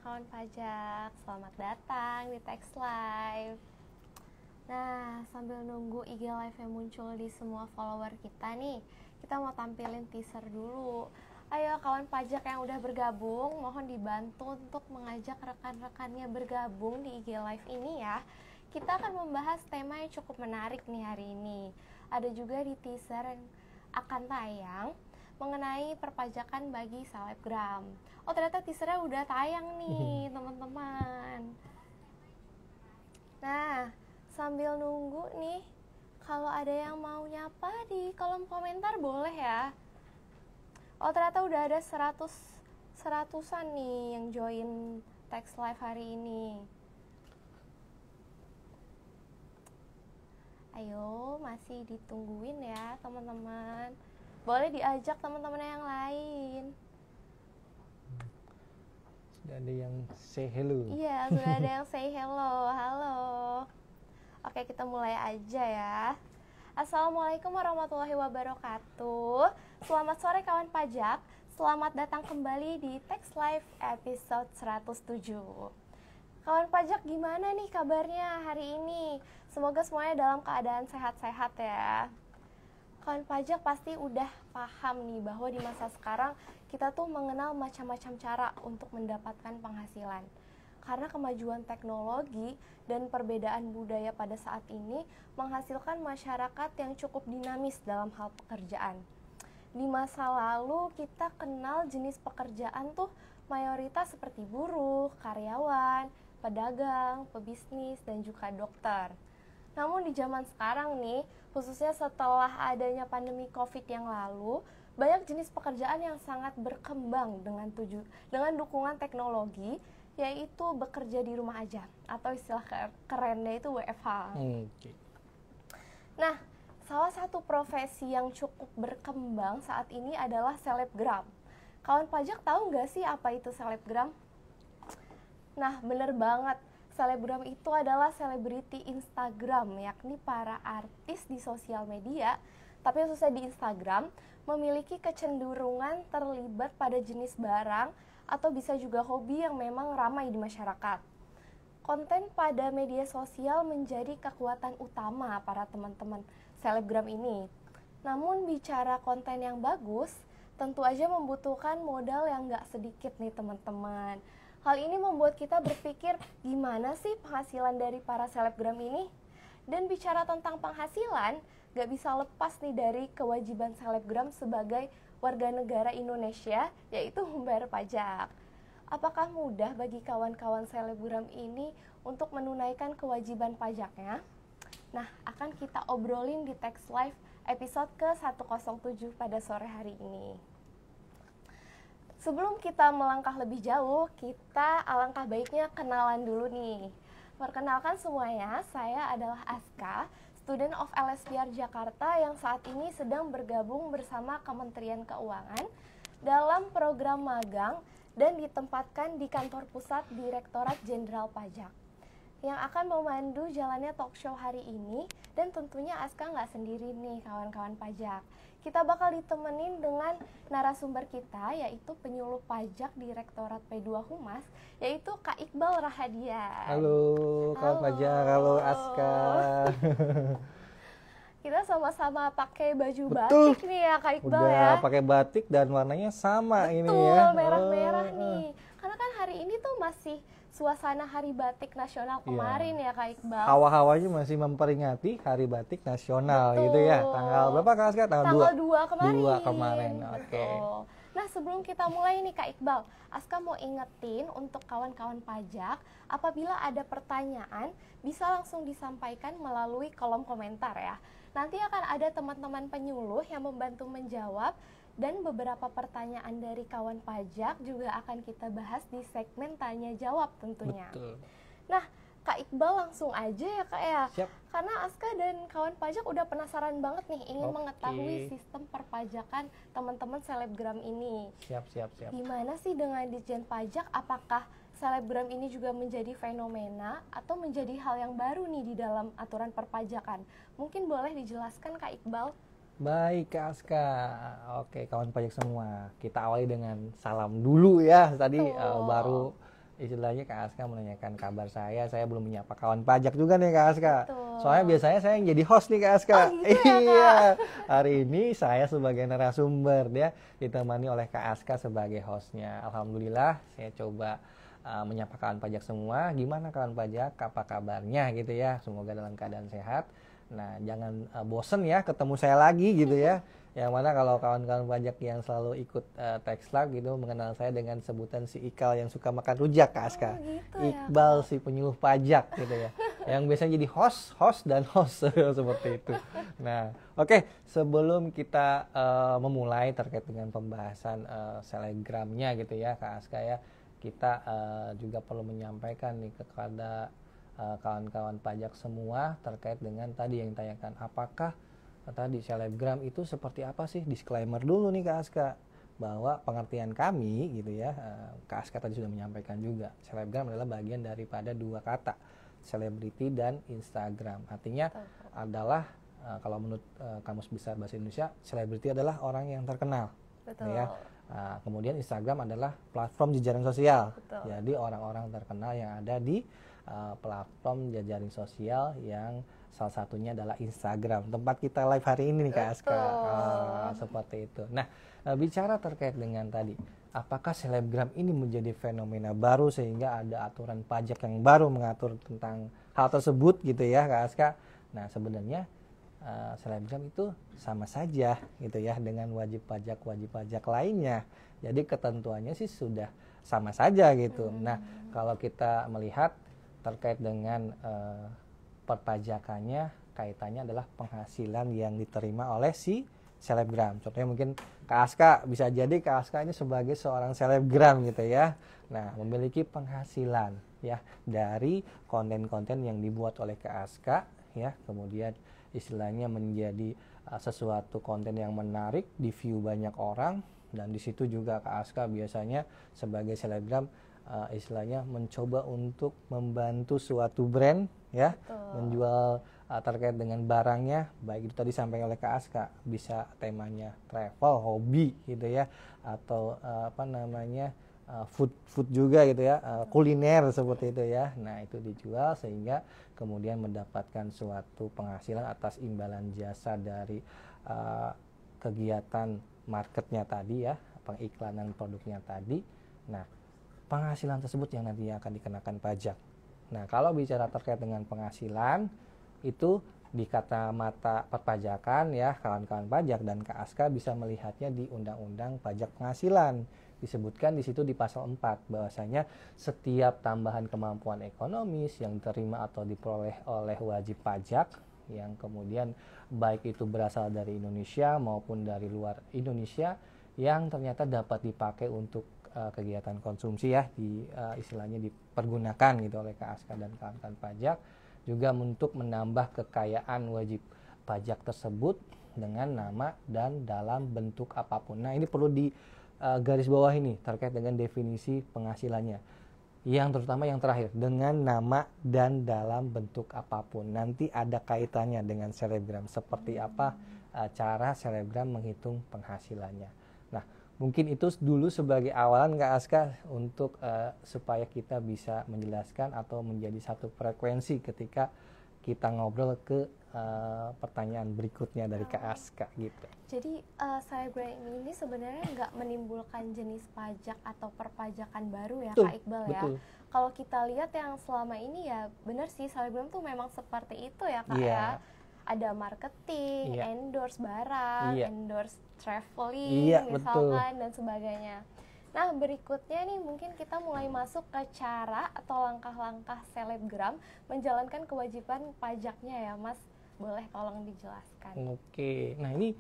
kawan pajak, selamat datang di Tax Live. Nah, sambil nunggu IG Live yang muncul di semua follower kita nih, kita mau tampilin teaser dulu. Ayo kawan pajak yang udah bergabung, mohon dibantu untuk mengajak rekan-rekannya bergabung di IG Live ini ya. Kita akan membahas tema yang cukup menarik nih hari ini. Ada juga di teaser yang akan tayang mengenai perpajakan bagi selebgram. Oh, ternyata teasernya udah tayang nih, teman-teman. Nah, sambil nunggu nih, kalau ada yang mau nyapa di kolom komentar boleh ya. Oh, ternyata udah ada 100-an nih yang join Tax Live hari ini. Ayo, masih ditungguin ya teman-teman. Boleh diajak teman-teman yang lain. Sudah ada yang say hello. Iya, sudah ada yang say hello. Halo. Oke, kita mulai aja ya. Assalamualaikum warahmatullahi wabarakatuh. Selamat sore kawan pajak. Selamat datang kembali di Tax Live episode 107. Kawan pajak, gimana nih kabarnya hari ini? Semoga semuanya dalam keadaan sehat-sehat ya. Kawan pajak pasti udah paham nih bahwa di masa sekarang kita tuh mengenal macam-macam cara untuk mendapatkan penghasilan. Karena kemajuan teknologi dan perbedaan budaya pada saat ini menghasilkan masyarakat yang cukup dinamis dalam hal pekerjaan. Di masa lalu kita kenal jenis pekerjaan tuh mayoritas seperti buruh, karyawan, pedagang, pebisnis, dan juga dokter. Namun di zaman sekarang nih, khususnya setelah adanya pandemi COVID yang lalu, banyak jenis pekerjaan yang sangat berkembang dengan dukungan teknologi, yaitu bekerja di rumah aja, atau istilah kerennya itu WFH. Okay. Nah, salah satu profesi yang cukup berkembang saat ini adalah selebgram. Kawan pajak tahu nggak sih apa itu selebgram? Nah, bener banget. Selebgram itu adalah selebriti Instagram, yakni para artis di sosial media, tapi khususnya di Instagram, memiliki kecenderungan terlibat pada jenis barang atau bisa juga hobi yang memang ramai di masyarakat. Konten pada media sosial menjadi kekuatan utama para teman-teman selebgram ini. Namun bicara konten yang bagus, tentu aja membutuhkan modal yang nggak sedikit nih teman-teman. Hal ini membuat kita berpikir, gimana sih penghasilan dari para selebgram ini? Dan bicara tentang penghasilan, gak bisa lepas nih dari kewajiban selebgram sebagai warga negara Indonesia, yaitu membayar pajak. Apakah mudah bagi kawan-kawan selebgram ini untuk menunaikan kewajiban pajaknya? Nah, akan kita obrolin di Tax Live episode ke-107 pada sore hari ini. Sebelum kita melangkah lebih jauh, kita alangkah baiknya kenalan dulu nih. Perkenalkan semuanya, saya adalah Aska, student of LSPR Jakarta yang saat ini sedang bergabung bersama Kementerian Keuangan dalam program magang dan ditempatkan di kantor pusat Direktorat Jenderal Pajak yang akan memandu jalannya talk show hari ini. Dan tentunya Aska nggak sendiri nih kawan-kawan pajak. Kita bakal ditemenin dengan narasumber kita, yaitu penyuluh pajak Direktorat P2 Humas, yaitu Kak Iqbal Rahadian. Halo kawan pajak, halo Aska. Kita sama-sama pakai baju Betul. batik nih ya Kak Iqbal. Udah ya. pakai batik dan warnanya sama. Betul, ini ya. merah-merah nih. Karena kan hari ini tuh masih suasana Hari Batik Nasional kemarin ya Kak Iqbal. Hawa-hawanya masih memperingati Hari Batik Nasional. Betul. gitu ya. Tanggal berapa Kak Aska? Tanggal 2 kemarin. 2 kemarin. Oke. Nah, sebelum kita mulai nih Kak Iqbal, Aska mau ingetin untuk kawan-kawan pajak, apabila ada pertanyaan bisa langsung disampaikan melalui kolom komentar ya. Nanti akan ada teman-teman penyuluh yang membantu menjawab, dan beberapa pertanyaan dari kawan pajak juga akan kita bahas di segmen tanya jawab tentunya. Betul. Nah, Kak Iqbal langsung aja ya Kak ya. Siap. Karena Aska dan kawan pajak udah penasaran banget nih ingin Oke. mengetahui sistem perpajakan teman-teman selebgram ini. Siap. Gimana sih dengan Ditjen Pajak? Apakah selebgram ini juga menjadi fenomena atau menjadi hal yang baru nih di dalam aturan perpajakan? Mungkin boleh dijelaskan Kak Iqbal? Baik Kak Aska. Oke kawan pajak semua, kita awali dengan salam dulu ya. Tadi baru istilahnya Kak Aska menanyakan kabar saya belum menyapa kawan pajak juga nih Kak Aska. Betul. Soalnya biasanya saya yang jadi host nih Kak Aska. Oh, gitu ya, Kak? Iya, hari ini saya sebagai narasumber, dia ditemani oleh Kak Aska sebagai hostnya. Alhamdulillah saya coba menyapa kawan pajak semua. Gimana kawan pajak, apa kabarnya gitu ya, semoga dalam keadaan sehat. Nah, jangan bosen ya ketemu saya lagi gitu ya. Yang mana kalau kawan-kawan pajak yang selalu ikut Tax Lab gitu mengenal saya dengan sebutan si Ikal yang suka makan rujak Kak Aska. Gitu ya, Iqbal si penyuluh pajak gitu ya. Yang biasanya jadi host dan host seperti itu. Nah, oke, sebelum kita memulai terkait dengan pembahasan selebgramnya gitu ya Kak Aska ya, kita juga perlu menyampaikan nih kepada kawan-kawan pajak semua terkait dengan tadi yang ditanyakan, apakah tadi selebgram itu seperti apa sih? Disclaimer dulu nih Kak Aska, bahwa pengertian kami gitu ya, Kak Aska tadi sudah menyampaikan juga, selebgram adalah bagian daripada dua kata, selebriti dan Instagram. Artinya adalah kalau menurut Kamus Besar Bahasa Indonesia, selebriti adalah orang yang terkenal. Betul. Ya. Kemudian Instagram adalah platform jejaring sosial. Betul. Jadi orang-orang terkenal yang ada di platform jejaring sosial yang salah satunya adalah Instagram, tempat kita live hari ini nih Kak Aska. Seperti itu. Nah, bicara terkait dengan tadi, apakah selebgram ini menjadi fenomena baru sehingga ada aturan pajak yang baru mengatur tentang hal tersebut gitu ya Kak Aska. Nah, sebenarnya selebgram itu sama saja gitu ya dengan wajib pajak lainnya. Jadi ketentuannya sih sudah sama saja gitu. Nah, kalau kita melihat terkait dengan perpajakannya, kaitannya adalah penghasilan yang diterima oleh si selebgram. Contohnya mungkin Kak Aska, bisa jadi Kak Aska ini sebagai seorang selebgram gitu ya. Nah, memiliki penghasilan ya dari konten-konten yang dibuat oleh Kak Aska ya, kemudian istilahnya menjadi sesuatu konten yang menarik, di view banyak orang, dan di situ juga Kak Aska biasanya sebagai selebgram istilahnya mencoba untuk membantu suatu brand ya. Betul. Menjual terkait dengan barangnya, baik itu tadi sampai oleh Kak Aska, bisa temanya travel, hobi gitu ya, atau food juga gitu ya, kuliner seperti itu ya. Nah, itu dijual sehingga kemudian mendapatkan suatu penghasilan atas imbalan jasa dari kegiatan marketnya tadi ya, pengiklanan produknya tadi. Nah, penghasilan tersebut yang nantinya akan dikenakan pajak. Nah, kalau bicara terkait dengan penghasilan, itu di kacamata perpajakan ya, kawan-kawan pajak dan Kak Aska bisa melihatnya di Undang-Undang Pajak Penghasilan. Disebutkan di situ di pasal 4 bahwasanya setiap tambahan kemampuan ekonomis yang diterima atau diperoleh oleh wajib pajak yang kemudian baik itu berasal dari Indonesia maupun dari luar Indonesia yang ternyata dapat dipakai untuk kegiatan konsumsi ya, istilahnya dipergunakan gitu oleh Kak Aska dan kawan-kawan pajak, juga untuk menambah kekayaan wajib pajak tersebut dengan nama dan dalam bentuk apapun. Nah, ini perlu di garis bawah ini terkait dengan definisi penghasilannya, yang terutama yang terakhir, dengan nama dan dalam bentuk apapun. Nanti ada kaitannya dengan selebgram, seperti apa cara selebgram menghitung penghasilannya. Nah, mungkin itu dulu sebagai awalan Kak Aska untuk supaya kita bisa menjelaskan atau menjadi satu frekuensi ketika kita ngobrol ke pertanyaan berikutnya dari Kak Aska gitu. Jadi selebgram ini sebenarnya nggak menimbulkan jenis pajak atau perpajakan baru ya, Kak Iqbal ya. Kalau kita lihat yang selama ini ya benar sih, selebgram tuh memang seperti itu ya Kak ya. Ada marketing, endorse barang, endorse traveling misalkan dan sebagainya. Nah, berikutnya nih mungkin kita mulai masuk ke cara atau langkah-langkah selebgram menjalankan kewajiban pajaknya ya Mas. Boleh tolong dijelaskan. Oke, nah ini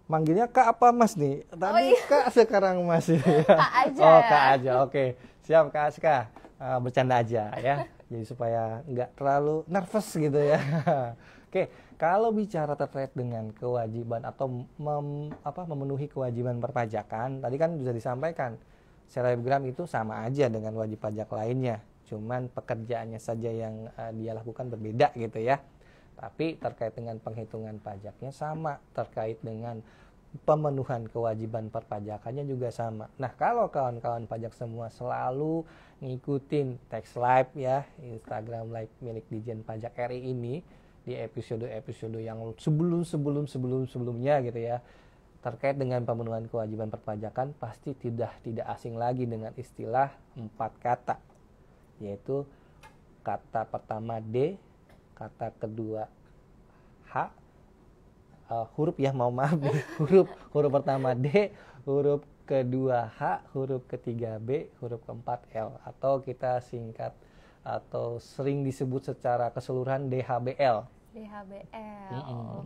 manggilnya Kak apa Mas nih? Tadi Kak, sekarang Mas ya. Kak aja. Oh, Kak aja, oke. Siap Kak Aska, bercanda aja ya. Jadi supaya nggak terlalu nervous gitu ya. Oke, kalau bicara terkait dengan kewajiban atau memenuhi kewajiban perpajakan, tadi kan sudah disampaikan, selebgram itu sama aja dengan wajib pajak lainnya, cuman pekerjaannya saja yang dia lakukan berbeda gitu ya. Tapi terkait dengan penghitungan pajaknya sama, terkait dengan pemenuhan kewajiban perpajakannya juga sama. Nah, kalau kawan-kawan pajak semua selalu ngikutin tax live ya, Instagram live milik Dijen Pajak RI ini di episode-episode yang sebelumnya gitu ya, terkait dengan pemenuhan kewajiban perpajakan, pasti tidak asing lagi dengan istilah 4 kata, yaitu kata pertama D, kata kedua H, huruf ya, maaf nih, huruf pertama D, huruf kedua H, huruf ketiga B, huruf keempat L, atau kita singkat atau sering disebut secara keseluruhan DHBL.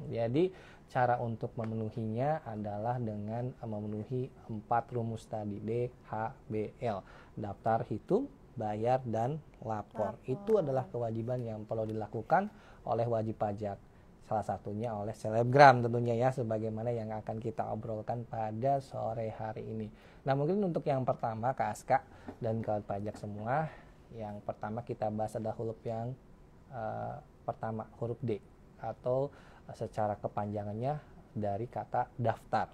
Jadi cara untuk memenuhinya adalah dengan memenuhi 4 rumus tadi, D, H, B, L, daftar, hitung, bayar, dan lapor. Itu adalah kewajiban yang perlu dilakukan oleh wajib pajak. Salah satunya oleh selebgram tentunya ya, sebagaimana yang akan kita obrolkan pada sore hari ini. Nah, mungkin untuk yang pertama Kak Aska dan kawan pajak semua, yang pertama kita bahas adalah huruf yang pertama, huruf D, atau secara kepanjangannya dari kata daftar.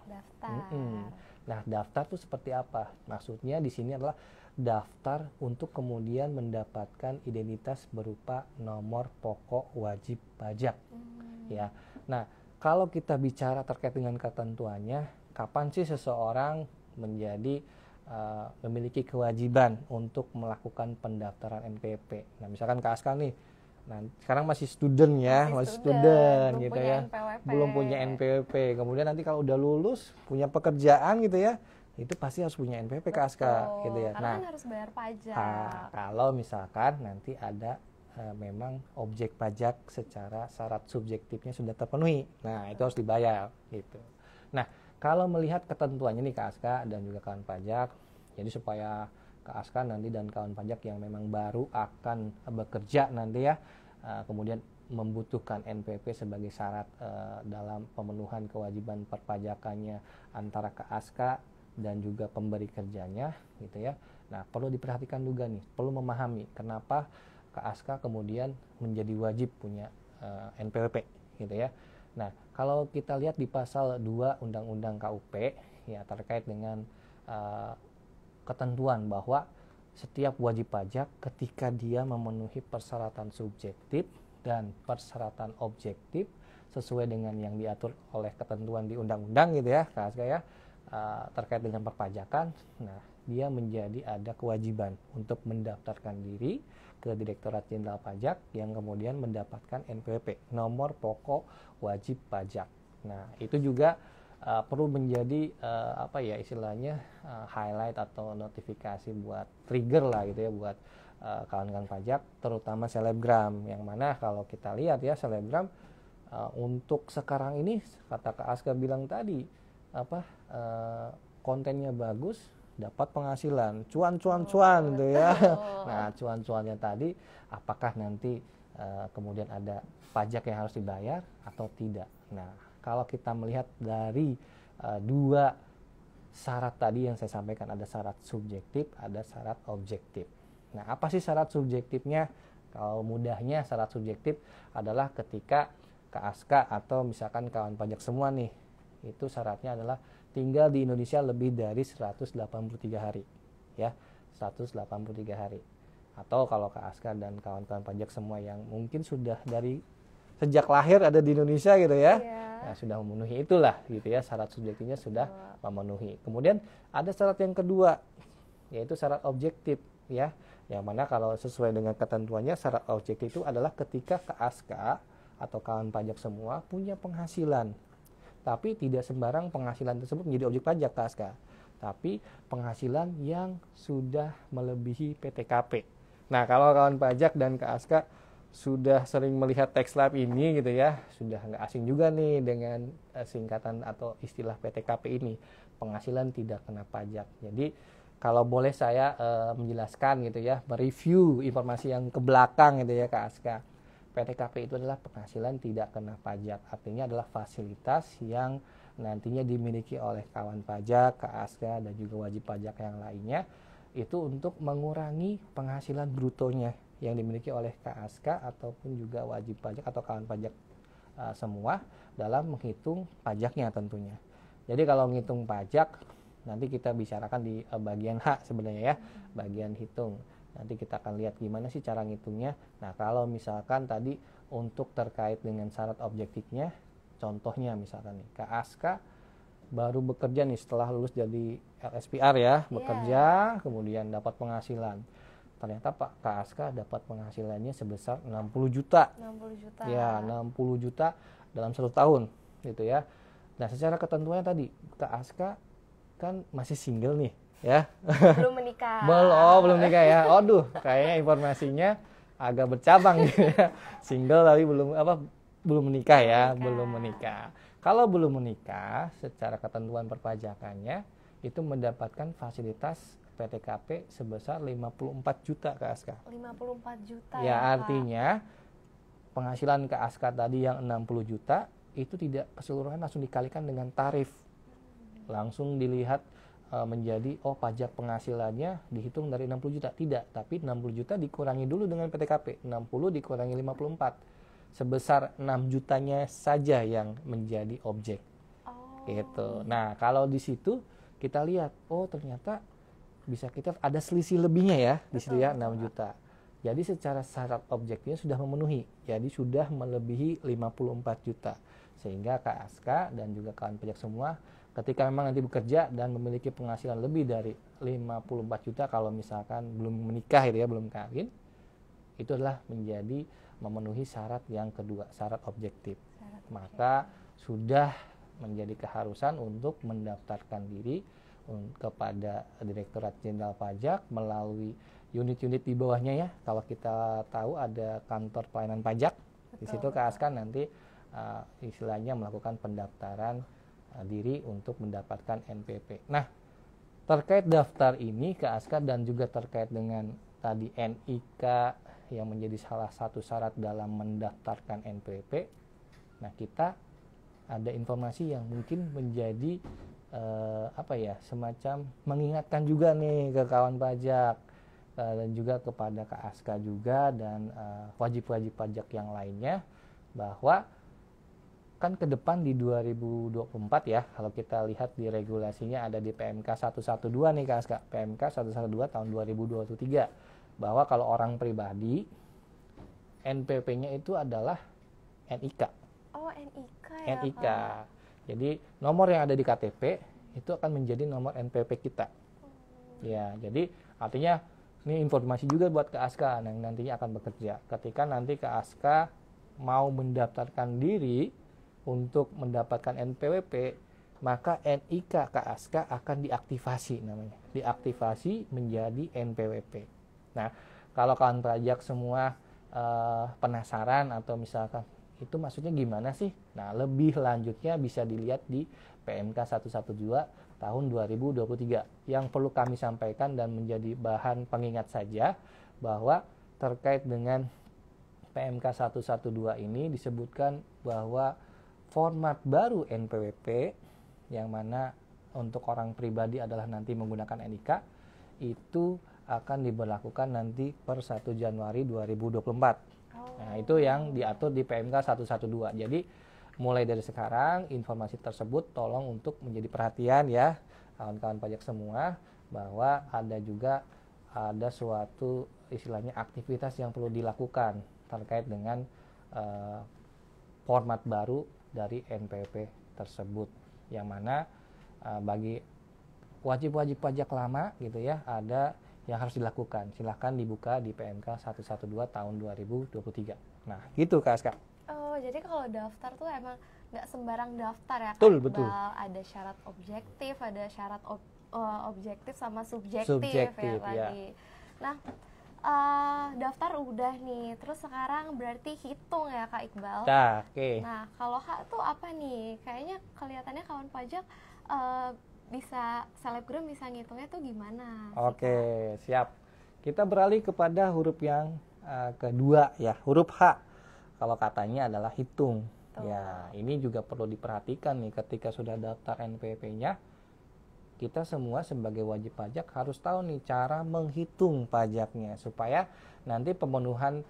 Nah, daftar itu seperti apa? Maksudnya di sini adalah daftar untuk kemudian mendapatkan identitas berupa nomor pokok wajib pajak. Ya. Nah, kalau kita bicara terkait dengan ketentuannya, kapan sih seseorang menjadi memiliki kewajiban untuk melakukan pendaftaran NPWP? Nah, misalkan Kak Aska nih, nah sekarang masih student ya, masih student gitu ya, belum punya NPWP. Kemudian nanti kalau udah lulus, punya pekerjaan gitu ya, itu pasti harus punya NPWP Kak Aska gitu ya. Karena kan harus bayar pajak. Kalau misalkan nanti ada memang objek pajak secara syarat subjektifnya sudah terpenuhi, nah itu harus dibayar gitu. Nah, kalau melihat ketentuannya nih Kak Aska dan juga kawan pajak, jadi supaya Kak Aska nanti dan kawan pajak yang memang baru akan bekerja nanti ya, kemudian membutuhkan NPWP sebagai syarat dalam pemenuhan kewajiban perpajakannya antara Kak Aska dan juga pemberi kerjanya gitu ya. Nah, perlu diperhatikan juga nih, perlu memahami kenapa Kak Aska kemudian menjadi wajib punya NPWP gitu ya. Nah, kalau kita lihat di pasal 2 Undang-Undang KUP ya, terkait dengan ketentuan bahwa setiap wajib pajak ketika dia memenuhi persyaratan subjektif dan persyaratan objektif sesuai dengan yang diatur oleh ketentuan di undang-undang gitu ya Kak Aska ya, terkait dengan perpajakan, nah dia menjadi ada kewajiban untuk mendaftarkan diri ke Direktorat Jenderal Pajak yang kemudian mendapatkan NPWP, nomor pokok wajib pajak. Nah, itu juga perlu menjadi apa ya istilahnya highlight atau notifikasi buat trigger lah gitu ya buat kawan-kawan pajak, terutama selebgram, yang mana kalau kita lihat ya selebgram untuk sekarang ini kata Kak Aska bilang tadi apa kontennya bagus, dapat penghasilan, cuan gitu ya. Nah, cuan-cuannya tadi apakah nanti kemudian ada pajak yang harus dibayar atau tidak. Nah, kalau kita melihat dari 2 syarat tadi yang saya sampaikan, ada syarat subjektif, ada syarat objektif. Nah, apa sih syarat subjektifnya? Kalau mudahnya syarat subjektif adalah ketika Kak Aska atau misalkan kawan pajak semua nih, itu syaratnya adalah tinggal di Indonesia lebih dari 183 hari ya, 183 hari. Atau kalau Kak Aska dan kawan-kawan pajak semua yang mungkin sudah dari sejak lahir ada di Indonesia gitu ya, nah, sudah memenuhi itulah gitu ya, syarat subjektifnya sudah memenuhi. Kemudian ada syarat yang kedua, yaitu syarat objektif ya, yang mana kalau sesuai dengan ketentuannya syarat objektif itu adalah ketika Kak Aska atau kawan pajak semua punya penghasilan, tapi tidak sembarang penghasilan tersebut menjadi objek pajak Kak Aska, tapi penghasilan yang sudah melebihi PTKP. Nah, kalau kawan pajak dan Kak Aska sudah sering melihat tax live ini gitu ya, sudah nggak asing juga nih dengan singkatan atau istilah PTKP ini, penghasilan tidak kena pajak. Jadi kalau boleh saya menjelaskan gitu ya, mereview informasi yang ke belakang gitu ya Kak Aska. PTKP itu adalah penghasilan tidak kena pajak, artinya adalah fasilitas yang nantinya dimiliki oleh kawan pajak, Kak Aska, dan juga wajib pajak yang lainnya, itu untuk mengurangi penghasilan brutonya yang dimiliki oleh Kak Aska ataupun juga wajib pajak atau kawan pajak semua dalam menghitung pajaknya tentunya. Jadi kalau ngitung pajak nanti kita bicarakan di bagian H sebenarnya ya, bagian hitung. Nanti kita akan lihat gimana sih cara ngitungnya. Nah, kalau misalkan tadi untuk terkait dengan syarat objektifnya, contohnya misalkan nih, Kak Aska baru bekerja nih setelah lulus jadi LSPR ya, bekerja kemudian dapat penghasilan. Ternyata Kak Aska dapat penghasilannya sebesar 60 juta. 60 juta. Ya, 60 juta dalam 1 tahun gitu ya. Nah, secara ketentuannya tadi, Kak Aska kan masih single nih ya. Belum menikah. Belum menikah ya. Aduh, kayaknya informasinya agak bercabang gitu ya. Single tapi belum menikah ya, belum menikah. Kalau belum menikah, secara ketentuan perpajakannya itu mendapatkan fasilitas PTKP sebesar 54 juta Kak Aska. 54 juta ya artinya penghasilan Kak Aska tadi yang 60 juta itu tidak keseluruhan langsung dikalikan dengan tarif. Langsung dilihat menjadi pajak penghasilannya dihitung dari 60 juta. Tidak, tapi 60 juta dikurangi dulu dengan PTKP. 60 dikurangi 54. Sebesar 6 jutanya saja yang menjadi objek. Gitu. Nah, kalau di situ kita lihat, ternyata bisa kita ada selisih lebihnya ya di situ ya, 6 juta. Jadi secara syarat objektifnya sudah memenuhi. Jadi sudah melebihi 54 juta. Sehingga Kak Aska dan juga kawan pajak semua ketika memang nanti bekerja dan memiliki penghasilan lebih dari 54 juta kalau misalkan belum menikah gitu ya, belum kawin, itu adalah menjadi memenuhi syarat yang kedua, syarat objektif. Maka sudah menjadi keharusan untuk mendaftarkan diri kepada Direktorat Jenderal Pajak melalui unit-unit di bawahnya ya. Kalau kita tahu ada kantor pelayanan pajak, di situ Kak Aska nanti istilahnya melakukan pendaftaran diri untuk mendapatkan NPP. Nah, terkait daftar ini Kak Aska dan juga terkait dengan tadi NIK yang menjadi salah satu syarat dalam mendaftarkan NPP. Nah, kita ada informasi yang mungkin menjadi semacam mengingatkan juga nih ke kawan pajak dan juga kepada Kak Aska juga dan wajib-wajib pajak yang lainnya, bahwa kan ke depan di 2024 ya, kalau kita lihat di regulasinya ada di PMK 112 nih Kak Aska, PMK 112 tahun 2023, bahwa kalau orang pribadi NPP-nya itu adalah NIK. NIK ya, NIK. Jadi nomor yang ada di KTP itu akan menjadi nomor NPP kita. Ya, jadi artinya ini informasi juga buat Kak Aska yang nantinya akan bekerja. Ketika nanti Kak Aska mau mendaftarkan diri untuk mendapatkan NPWP, maka NIK Kak Aska akan diaktifasi namanya. Diaktifasi menjadi NPWP. Nah, kalau kawan pajak semua penasaran atau misalkan itu maksudnya gimana sih? Nah, lebih lanjutnya bisa dilihat di PMK 112 tahun 2023. Yang perlu kami sampaikan dan menjadi bahan pengingat saja bahwa terkait dengan PMK 112 ini disebutkan bahwa format baru NPWP yang mana untuk orang pribadi adalah nanti menggunakan NIK itu akan diberlakukan nanti per 1 Januari 2024. Nah, itu yang diatur di PMK 112. Jadi mulai dari sekarang informasi tersebut tolong untuk menjadi perhatian ya kawan-kawan pajak semua, bahwa ada suatu istilahnya aktivitas yang perlu dilakukan terkait dengan format baru dari NPWP tersebut, yang mana bagi wajib-wajib pajak lama gitu ya, ada yang harus dilakukan. Silahkan dibuka di PMK 112 tahun 2023. Nah, gitu Kak Aska. Jadi kalau daftar tuh emang nggak sembarang daftar ya, Betul. Ada syarat objektif, ada syarat objektif sama subjektif ya tadi. Nah, daftar udah nih, terus sekarang berarti hitung ya Kak Iqbal. Nah, kalau H tuh apa nih? Kayaknya kelihatannya kawan pajak selebgram bisa ngitungnya tuh gimana? Siap. Kita beralih kepada huruf yang kedua ya, huruf H. Kalau katanya adalah hitung. Ya, ini juga perlu diperhatikan nih ketika sudah daftar NPWP-nya. Kita semua sebagai wajib pajak harus tahu nih cara menghitung pajaknya supaya nanti pemenuhan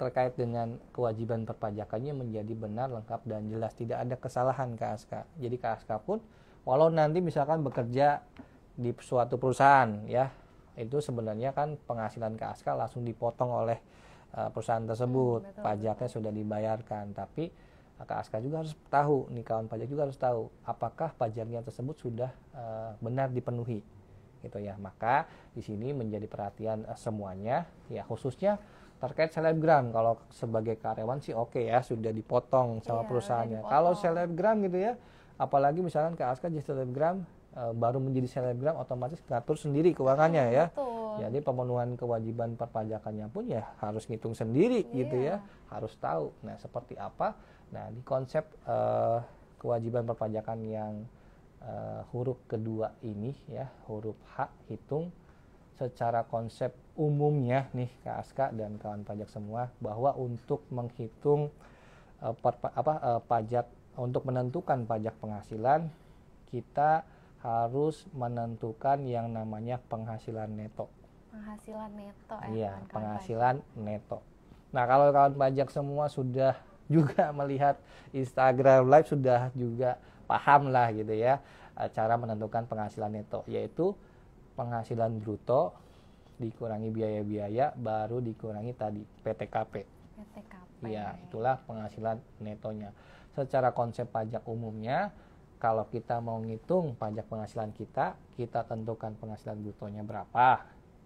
terkait dengan kewajiban perpajakannya menjadi benar, lengkap, dan jelas, tidak ada kesalahan Kak Aska. Jadi Kak Aska pun walau nanti misalkan bekerja di suatu perusahaan ya, itu sebenarnya kan penghasilan Kak Aska langsung dipotong oleh perusahaan tersebut, betul, pajaknya sudah dibayarkan. Tapi Kak Aska juga harus tahu, nih kawan pajak juga harus tahu apakah pajaknya tersebut sudah benar dipenuhi gitu ya. Maka di sini menjadi perhatian semuanya ya, khususnya terkait selebgram. Kalau sebagai karyawan sih oke ya, sudah dipotong sama perusahaannya. Kalau selebgram gitu ya, apalagi misalkan Kak Aska jadi selebgram, baru menjadi selebgram otomatis ngatur sendiri keuangannya ya. Betul. Jadi pemenuhan kewajiban perpajakannya pun ya harus ngitung sendiri gitu ya, harus tahu. Nah seperti apa? Nah di konsep kewajiban perpajakan yang huruf kedua ini ya, huruf H, hitung, secara konsep umumnya nih Kak Aska dan kawan pajak semua, bahwa untuk menghitung pajak, untuk menentukan pajak penghasilan, kita harus menentukan yang namanya penghasilan neto. Penghasilan neto ya. Iya, penghasilan neto. Nah, kalau kawan pajak semua sudah juga melihat Instagram Live, sudah juga paham lah gitu ya cara menentukan penghasilan neto, yaitu penghasilan bruto dikurangi biaya-biaya baru dikurangi tadi PTKP. Iya, itulah penghasilan netonya. Secara konsep pajak umumnya, kalau kita mau ngitung pajak penghasilan kita tentukan penghasilan brutonya berapa,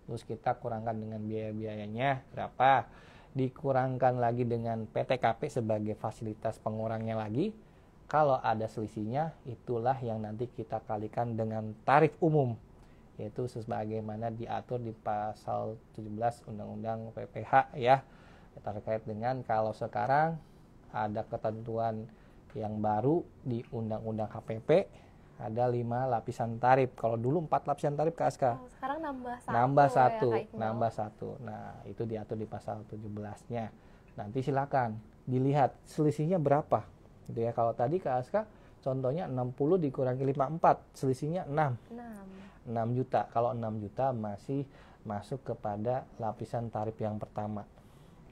terus kita kurangkan dengan biaya-biayanya berapa, dikurangkan lagi dengan PTKP sebagai fasilitas pengurangnya lagi. Kalau ada selisihnya, itulah yang nanti kita kalikan dengan tarif umum, yaitu sebagaimana diatur di pasal 17 Undang-Undang PPH ya, terkait dengan kalau sekarang ada ketentuan yang baru di Undang-Undang HPP, ada 5 lapisan tarif. Kalau dulu 4 lapisan tarif Kak Aska. Sekarang nambah nambah satu. Nah, itu diatur di pasal 17-nya. Nanti silakan dilihat selisihnya berapa. Gitu ya. Kalau tadi Kak Aska contohnya 60 dikurangi 54, selisihnya 6 juta. Kalau 6 juta masih masuk kepada lapisan tarif yang pertama.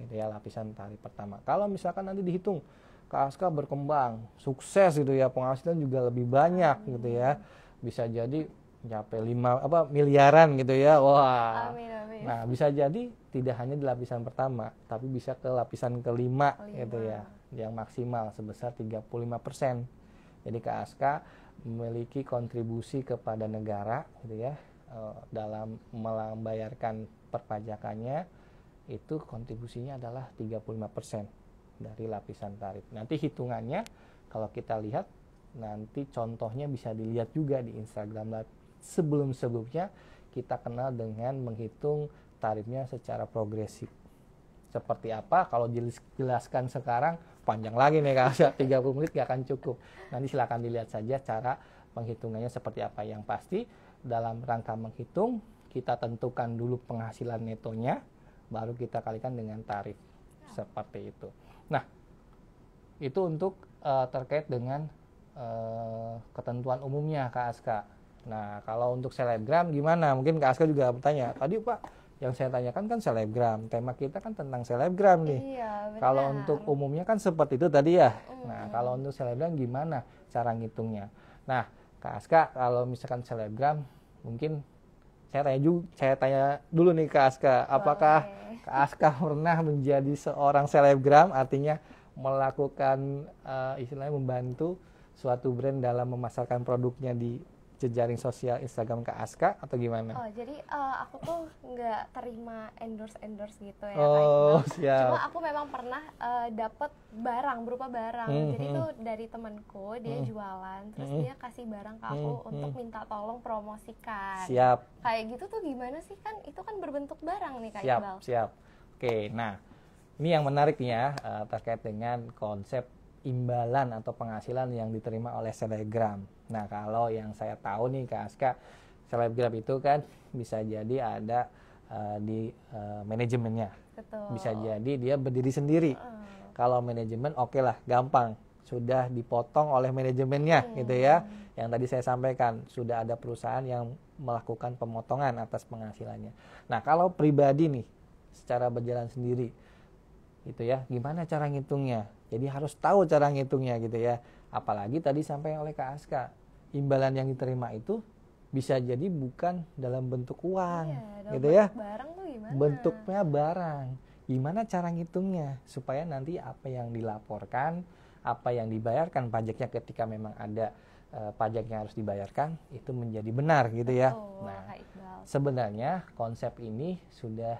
Gitu ya, lapisan tarif pertama. Kalau misalkan nanti dihitung Kak Aska berkembang, sukses gitu ya, penghasilan juga lebih banyak gitu ya, bisa jadi mencapai 5 miliaran gitu ya. Wah. Amin. Nah, bisa jadi tidak hanya di lapisan pertama, tapi bisa ke lapisan kelima gitu ya, yang maksimal sebesar 35%. Jadi Kak Aska memiliki kontribusi kepada negara gitu ya, dalam membayarkan perpajakannya, itu kontribusinya adalah 35% dari lapisan tarif. Nanti hitungannya kalau kita lihat, nanti contohnya bisa dilihat juga di Instagram Live sebelum-sebelumnya kita kenal dengan menghitung tarifnya secara progresif. Seperti apa? Kalau dijelaskan sekarang panjang lagi nih Kak, 30 menit gak akan cukup. Nanti silakan dilihat saja cara penghitungannya seperti apa. Yang pasti dalam rangka menghitung, kita tentukan dulu penghasilan netonya, baru kita kalikan dengan tarif. Seperti itu. Nah, itu untuk terkait dengan ketentuan umumnya Kak Aska. Nah, kalau untuk selebgram gimana? Mungkin Kak Aska juga bertanya. Tadi Pak, yang saya tanyakan kan selebgram. Tema kita kan tentang selebgram nih. Iya, benar. Kalau untuk umumnya kan seperti itu tadi ya. Nah, kalau untuk selebgram gimana cara ngitungnya? Nah, Kak Aska, kalau misalkan selebgram, mungkin saya tanya dulu nih Kak Aska. Apakah Kak Aska pernah menjadi seorang selebgram, artinya melakukan istilahnya membantu suatu brand dalam memasarkan produknya di jejaring sosial Instagram Kak Aska atau gimana? Oh, jadi aku tuh nggak terima endorse gitu ya. Oh, siap. Cuma aku memang pernah dapat barang, berupa barang. Jadi itu dari temanku, dia jualan, terus dia kasih barang ke aku untuk minta tolong promosikan. Siap. Kayak gitu tuh gimana sih, kan itu kan berbentuk barang nih Kak Siap, Iqbal. siap. Oke, nah ini yang menarik nih ya, terkait dengan konsep imbalan atau penghasilan yang diterima oleh selebgram. Nah, kalau yang saya tahu nih Kak Aska, selebgram itu kan bisa jadi ada di manajemennya. Betul. Bisa jadi dia berdiri sendiri. Kalau manajemen oke lah, gampang. Sudah dipotong oleh manajemennya gitu ya. Yang tadi saya sampaikan, sudah ada perusahaan yang melakukan pemotongan atas penghasilannya. Nah, kalau pribadi nih, secara berjalan sendiri, gitu ya. Gimana cara ngitungnya? Jadi harus tahu cara ngitungnya gitu ya. Apalagi tadi sampai oleh Kak Aska, imbalan yang diterima itu bisa jadi bukan dalam bentuk uang, gitu ya. Barang tuh gimana? Bentuknya barang. Gimana cara ngitungnya supaya nanti apa yang dilaporkan, apa yang dibayarkan pajaknya ketika memang ada pajak yang harus dibayarkan itu menjadi benar gitu ya. Nah, sebenarnya konsep ini sudah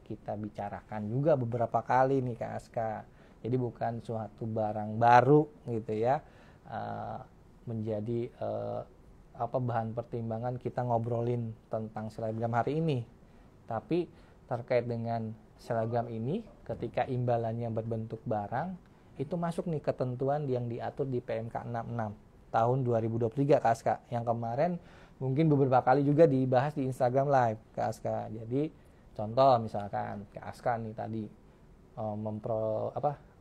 kita bicarakan juga beberapa kali nih Kak Aska. Jadi bukan suatu barang baru gitu ya, menjadi bahan pertimbangan kita ngobrolin tentang selebgram hari ini. Tapi terkait dengan selebgram ini, ketika imbalannya berbentuk barang, itu masuk nih ketentuan yang diatur di PMK 66 tahun 2023 Kak Aska, yang kemarin mungkin beberapa kali juga dibahas di Instagram Live Kak Aska. Jadi contoh misalkan Kak Aska nih tadi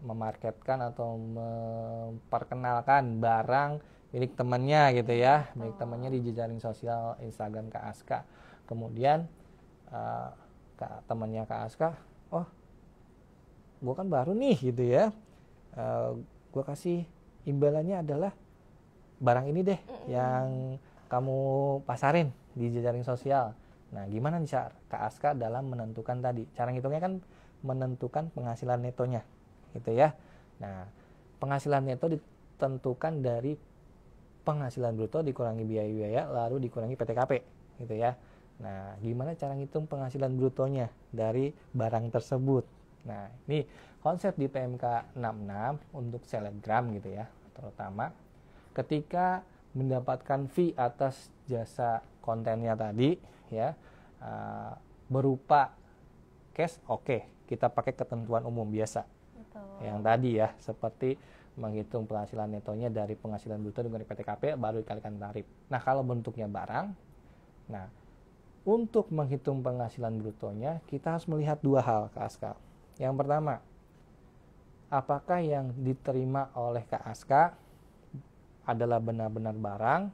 memarketkan atau memperkenalkan barang milik temannya gitu ya, milik temannya di jejaring sosial Instagram Kak Aska. Kemudian temannya Kak Aska, oh gue kan baru nih gitu ya, gue kasih imbalannya adalah barang ini deh yang kamu pasarin di jejaring sosial. Nah, gimana nih Kak Aska dalam menentukan tadi? Cara ngitungnya kan menentukan penghasilan netonya, gitu ya. Nah, penghasilan neto ditentukan dari penghasilan bruto dikurangi biaya-biaya lalu dikurangi PTKP, gitu ya. Nah, gimana cara ngitung penghasilan brutonya dari barang tersebut? Nah, ini konsep di PMK 66 untuk selebgram gitu ya, terutama ketika mendapatkan fee atas jasa kontennya tadi ya, berupa cash, oke, kita pakai ketentuan umum biasa. Betul. Yang tadi ya, seperti menghitung penghasilan netonya dari penghasilan bruto dengan PTKP baru dikalikan tarif. Nah, kalau bentuknya barang, nah untuk menghitung penghasilan brutonya kita harus melihat dua hal Kak Aska. Yang pertama, apakah yang diterima oleh Kak Aska adalah benar-benar barang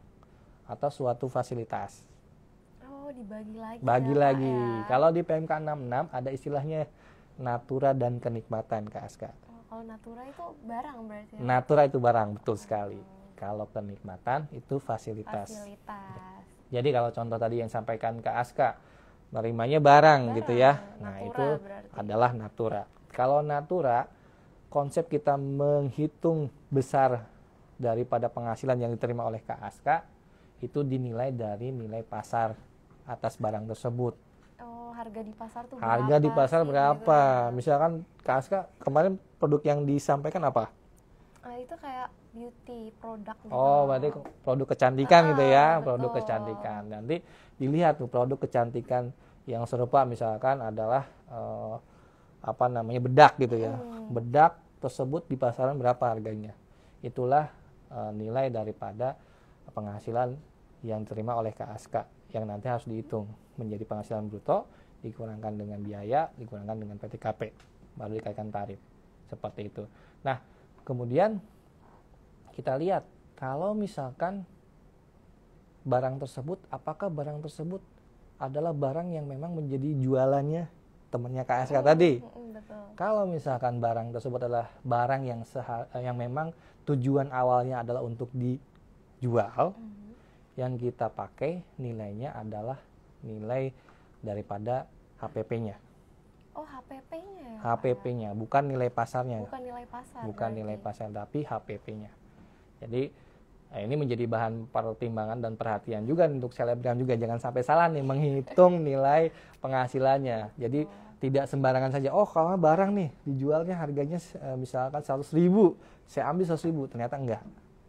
atau suatu fasilitas. Oh, dibagi lagi. Bagi lagi. Ya. Kalau di PMK 66 ada istilahnya natura dan kenikmatan Kak Aska. Oh, kalau natura itu barang berarti. Ya? Natura itu barang, betul sekali. Kalau kenikmatan itu fasilitas. Jadi kalau contoh tadi yang sampaikan Kak Aska, nerimanya barang gitu ya. Nah, itu berarti adalah natura. Kalau natura, konsep kita menghitung besar daripada penghasilan yang diterima oleh Kak Aska itu dinilai dari nilai pasar atas barang tersebut. Oh, harga di pasar tuh harga di pasar berapa? Gitu. Misalkan Kak Aska kemarin produk yang disampaikan apa? Itu kayak beauty produk gitu. Oh, berarti produk kecantikan gitu ya, betul. Produk kecantikan. Nanti dilihat tuh produk kecantikan yang serupa misalkan adalah bedak gitu ya. Bedak tersebut di pasaran berapa harganya? Itulah nilai daripada penghasilan yang diterima oleh Kak Aska yang nanti harus dihitung menjadi penghasilan bruto dikurangkan dengan biaya, dikurangkan dengan PTKP, baru dikalikan tarif. Seperti itu. Nah, kemudian kita lihat kalau misalkan barang tersebut, apakah barang tersebut adalah barang yang memang menjadi jualannya temannya Kak Aska tadi. Betul. Kalau misalkan barang tersebut adalah barang yang memang tujuan awalnya adalah untuk dijual, yang kita pakai nilainya adalah nilai daripada HPP-nya. Oh, HPP-nya ya? HPP-nya, bukan nilai pasarnya. Bukan nilai pasar. Bukan berarti nilai pasar, tapi HPP-nya. Jadi ini menjadi bahan pertimbangan dan perhatian juga untuk selebgram juga. Jangan sampai salah nih menghitung nilai penghasilannya. Jadi tidak sembarangan saja, oh kalau barang nih dijualnya harganya misalkan 100.000, saya ambil 100.000, ternyata enggak.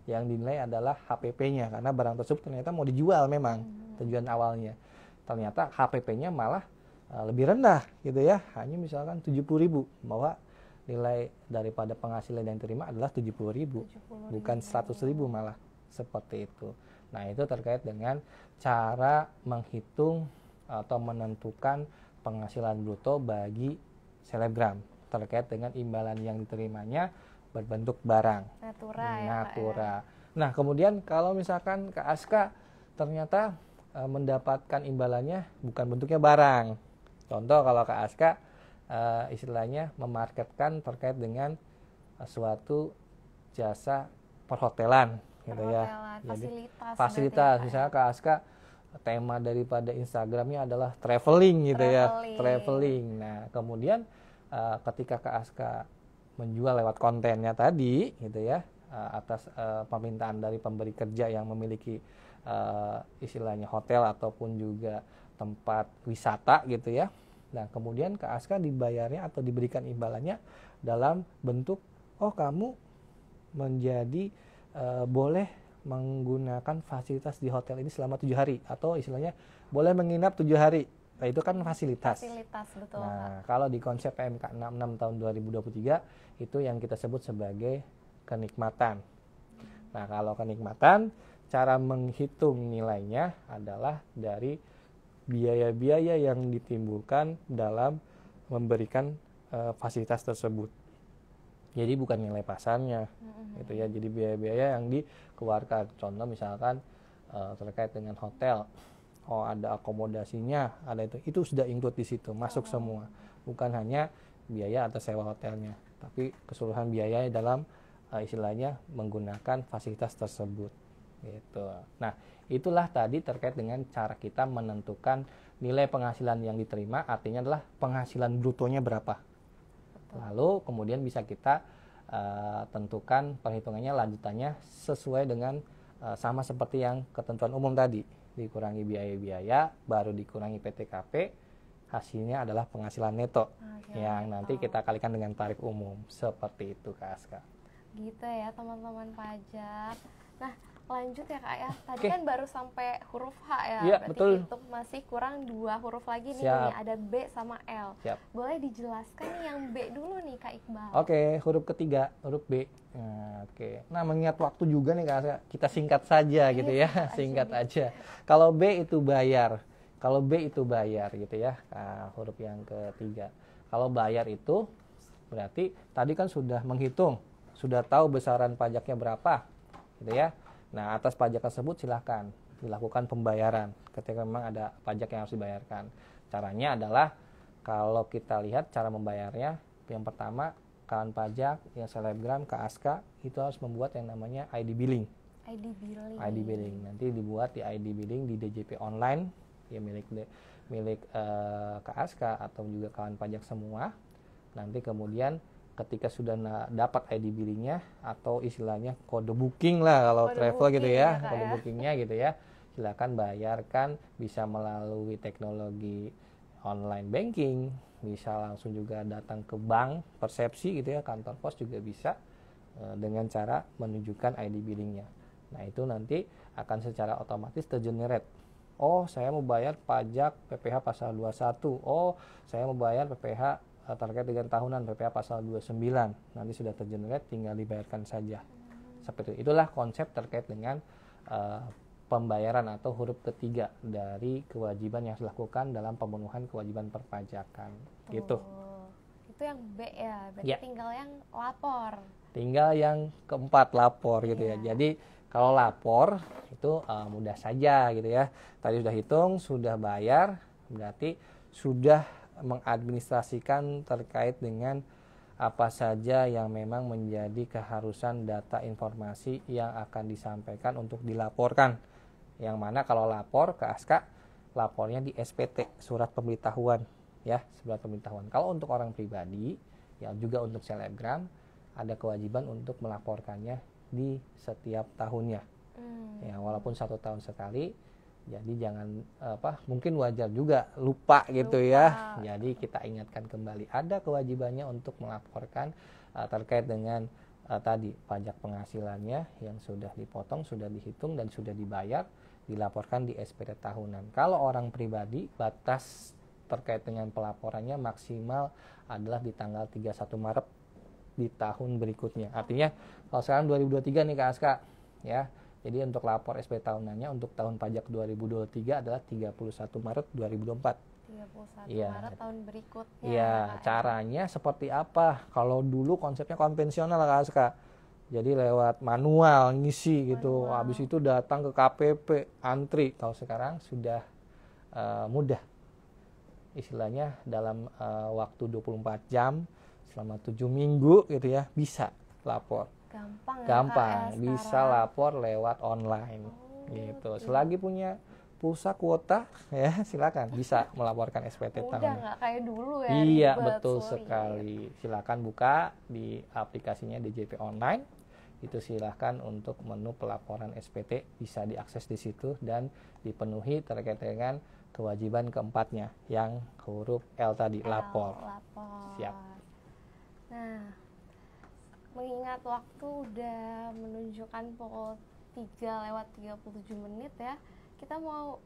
Yang dinilai adalah HPP-nya, karena barang tersebut ternyata mau dijual memang tujuan awalnya. Ternyata HPP-nya malah lebih rendah gitu ya, hanya misalkan 70.000, bahwa nilai daripada penghasilan yang diterima adalah 70.000, bukan 100.000 malah, seperti itu. Nah, itu terkait dengan cara menghitung atau menentukan penghasilan bruto bagi selebgram terkait dengan imbalan yang diterimanya berbentuk barang. Natura. Nah, kemudian kalau misalkan Kak Aska ternyata mendapatkan imbalannya bukan bentuknya barang. Contoh kalau Kak Aska istilahnya memarketkan terkait dengan suatu jasa perhotelan gitu ya. Jadi fasilitas misalnya Kak Aska tema daripada Instagramnya adalah traveling gitu ya, traveling. Nah kemudian ketika Kak Aska menjual lewat kontennya tadi gitu ya, atas permintaan dari pemberi kerja yang memiliki istilahnya hotel ataupun juga tempat wisata gitu ya. Nah kemudian Kak Aska dibayarnya atau diberikan imbalannya dalam bentuk kamu menjadi boleh menggunakan fasilitas di hotel ini selama 7 hari atau istilahnya boleh menginap 7 hari. Nah, itu kan fasilitas. Fasilitas, betul. Nah, kalau di konsep PMK 66 tahun 2023 itu yang kita sebut sebagai kenikmatan. Nah, kalau kenikmatan, cara menghitung nilainya adalah dari biaya-biaya yang ditimbulkan dalam memberikan fasilitas tersebut. Jadi bukan nilai pasarnya, gitu ya. Jadi biaya-biaya yang dikeluarkan. Contoh misalkan terkait dengan hotel, ada akomodasinya, ada itu sudah include di situ, masuk semua. Bukan hanya biaya atau sewa hotelnya, tapi keseluruhan biaya dalam istilahnya menggunakan fasilitas tersebut, gitu. Nah, itulah tadi terkait dengan cara kita menentukan nilai penghasilan yang diterima, artinya adalah penghasilan brutonya berapa. Lalu kemudian bisa kita tentukan perhitungannya lanjutannya sesuai dengan sama seperti yang ketentuan umum tadi, dikurangi biaya-biaya baru dikurangi PTKP, hasilnya adalah penghasilan neto yang nanti kita kalikan dengan tarif umum, seperti itu Kak Aska. Gitu ya teman-teman pajak. Nah lanjut ya Kak ya, tadi kan baru sampai huruf H ya, berarti betul. Itu masih kurang 2 huruf lagi nih, ada B sama L. Boleh dijelaskan nih yang B dulu nih Kak Iqbal. Huruf ketiga, huruf B. Nah mengingat waktu juga nih Kak Aska, kita singkat saja gitu ya, singkat aja. Kalau B itu bayar, kalau B itu bayar gitu ya, huruf yang ketiga. Kalau bayar itu berarti tadi kan sudah menghitung, sudah tahu besaran pajaknya berapa gitu ya. Nah, atas pajak tersebut silahkan dilakukan pembayaran ketika memang ada pajak yang harus dibayarkan. Caranya adalah kalau kita lihat cara membayarnya, yang pertama kawan pajak yang selebgram Kak Aska itu harus membuat yang namanya ID billing. ID billing nanti dibuat di ID billing di DJP online ya milik Kak Aska atau juga kawan pajak semua. Nanti kemudian ketika sudah dapat ID billingnya atau istilahnya kode booking lah kalau travel gitu ya, kode bookingnya gitu ya, silakan bayarkan, bisa melalui teknologi online banking, bisa langsung juga datang ke bank persepsi gitu ya, kantor pos juga bisa dengan cara menunjukkan ID billingnya. Nah itu nanti akan secara otomatis tergenerate. Oh saya mau bayar pajak PPh pasal 21, oh saya mau bayar PPh terkait dengan tahunan PPh pasal 29, nanti sudah tergenerate, tinggal dibayarkan saja. Seperti itulah konsep terkait dengan pembayaran atau huruf ketiga dari kewajiban yang harus dilakukan dalam pemenuhan kewajiban perpajakan. Gitu. Itu yang B ya, berarti tinggal yang lapor. Tinggal yang keempat lapor gitu ya. Jadi kalau lapor itu mudah saja gitu ya. Tadi sudah hitung, sudah bayar, berarti sudah mengadministrasikan terkait dengan apa saja yang memang menjadi keharusan data informasi yang akan disampaikan untuk dilaporkan. Yang mana kalau lapor ke Aska, lapornya di SPT, surat pemberitahuan ya, surat pemberitahuan. Kalau untuk orang pribadi, ya juga untuk selebgram ada kewajiban untuk melaporkannya di setiap tahunnya. Ya walaupun 1 tahun sekali. Jadi jangan mungkin wajar juga lupa gitu ya. Jadi kita ingatkan kembali ada kewajibannya untuk melaporkan terkait dengan tadi pajak penghasilannya yang sudah dipotong, sudah dihitung dan sudah dibayar, dilaporkan di SPT tahunan. Kalau orang pribadi batas terkait dengan pelaporannya maksimal adalah di tanggal 31 Maret di tahun berikutnya. Artinya kalau sekarang 2023 nih Kak Aska ya. Jadi untuk lapor SP tahunannya untuk tahun pajak 2023 adalah 31 Maret 2024. 31 Maret tahun berikutnya. Iya, caranya seperti apa? Kalau dulu konsepnya konvensional Kak Aska. Jadi lewat manual ngisi gitu. Habis itu datang ke KPP, antri. Kalau sekarang sudah mudah. istilahnya dalam waktu 24 jam selama 7 minggu gitu ya, bisa lapor. Gampang, bisa lapor lewat online gitu. Selagi punya pulsa kuota ya, silakan bisa melaporkan SPT Mudah tahunan. nggak kayak dulu ya? Iya, ribet, betul sulit. sekali. Silakan buka di aplikasinya DJP Online. Itu silakan untuk menu pelaporan SPT bisa diakses di situ dan dipenuhi terkait dengan kewajiban keempatnya yang huruf L tadi, lapor. Siap. Nah, mengingat waktu udah menunjukkan pukul 3:37 ya, kita mau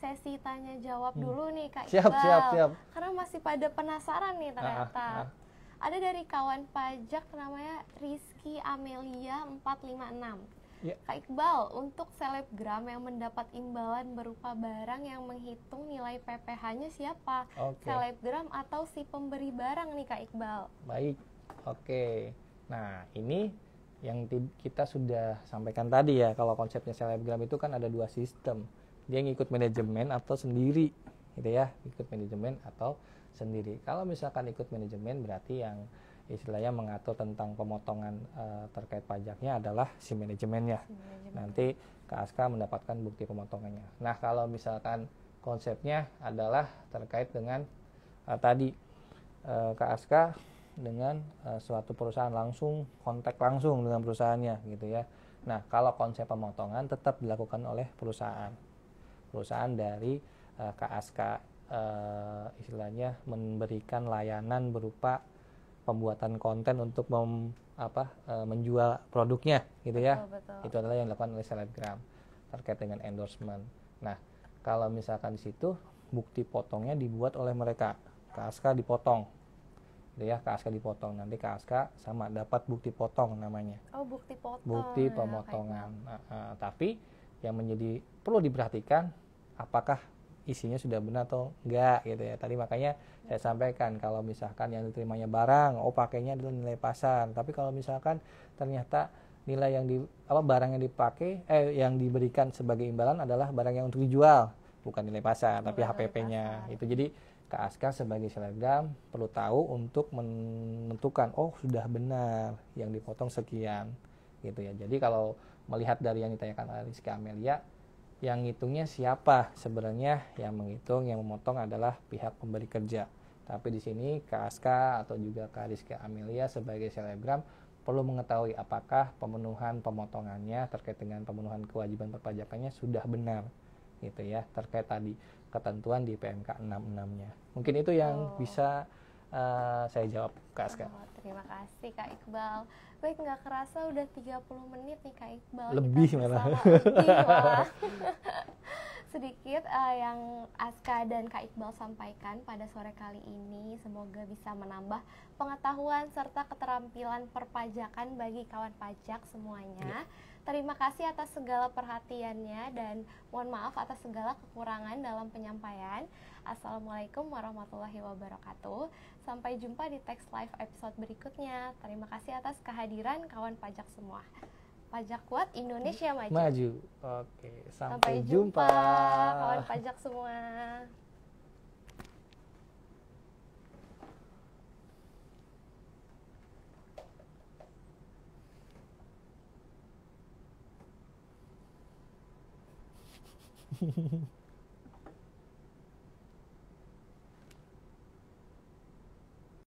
sesi tanya jawab dulu nih Kak Iqbal. Siap. Karena masih pada penasaran nih ternyata. Ada dari kawan pajak namanya Rizky Amelia 456. Ya. Kak Iqbal, untuk selebgram yang mendapat imbalan berupa barang yang menghitung nilai PPh-nya siapa? Selebgram atau si pemberi barang nih Kak Iqbal? Baik, oke. Nah, ini yang kita sudah sampaikan tadi ya, kalau konsepnya selebgram itu kan ada dua sistem. Dia ngikut manajemen atau sendiri, gitu ya, ikut manajemen atau sendiri. Kalau misalkan ikut manajemen berarti yang istilahnya mengatur tentang pemotongan terkait pajaknya adalah si manajemennya. Nanti KASK mendapatkan bukti pemotongannya. Nah, kalau misalkan konsepnya adalah terkait dengan tadi KASK dengan suatu perusahaan langsung kontak langsung dengan perusahaannya gitu ya. Nah, kalau konsep pemotongan tetap dilakukan oleh perusahaan dari KASK istilahnya memberikan layanan berupa pembuatan konten untuk menjual produknya gitu ya. Betul. Itu adalah yang dilakukan oleh selebgram terkait dengan endorsement. Nah, kalau misalkan di situ bukti potongnya dibuat oleh mereka, KASK dipotong. Ya, KASK dipotong, nanti KASK sama dapat bukti potong namanya. Bukti potong. Bukti pemotongan. Tapi yang menjadi perlu diperhatikan apakah isinya sudah benar atau enggak gitu ya. Tadi makanya saya sampaikan kalau misalkan yang diterimanya barang, pakainya adalah nilai pasar. Tapi kalau misalkan ternyata nilai yang barang yang dipakai yang diberikan sebagai imbalan adalah barang yang untuk dijual, bukan nilai pasar, tapi HPP-nya. Itu jadi KASK sebagai selebgram perlu tahu untuk menentukan sudah benar yang dipotong sekian gitu ya. Jadi kalau melihat dari yang ditanyakan oleh Rizky Amelia, yang ngitungnya siapa? Sebenarnya yang menghitung, yang memotong adalah pihak pemberi kerja. Tapi di sini KASK atau juga Kak Rizky Amelia sebagai selebgram perlu mengetahui apakah pemenuhan pemotongannya terkait dengan pemenuhan kewajiban perpajakannya sudah benar gitu ya, terkait tadi ketentuan di PMK 66-nya. Mungkin itu yang bisa saya jawab KASK. Terima kasih Kak Iqbal. Baik, nggak kerasa udah 30 menit nih Kak Iqbal. Lebih malah. Sedikit yang Aska dan Kak Iqbal sampaikan pada sore kali ini semoga bisa menambah pengetahuan serta keterampilan perpajakan bagi kawan pajak semuanya. Terima kasih atas segala perhatiannya dan mohon maaf atas segala kekurangan dalam penyampaian. Assalamualaikum warahmatullahi wabarakatuh. Sampai jumpa di Teks Live episode berikutnya. Terima kasih atas kehadiran kawan pajak semua. Pajak kuat, Indonesia maju. Oke, sampai jumpa kawan pajak semua. Hehehe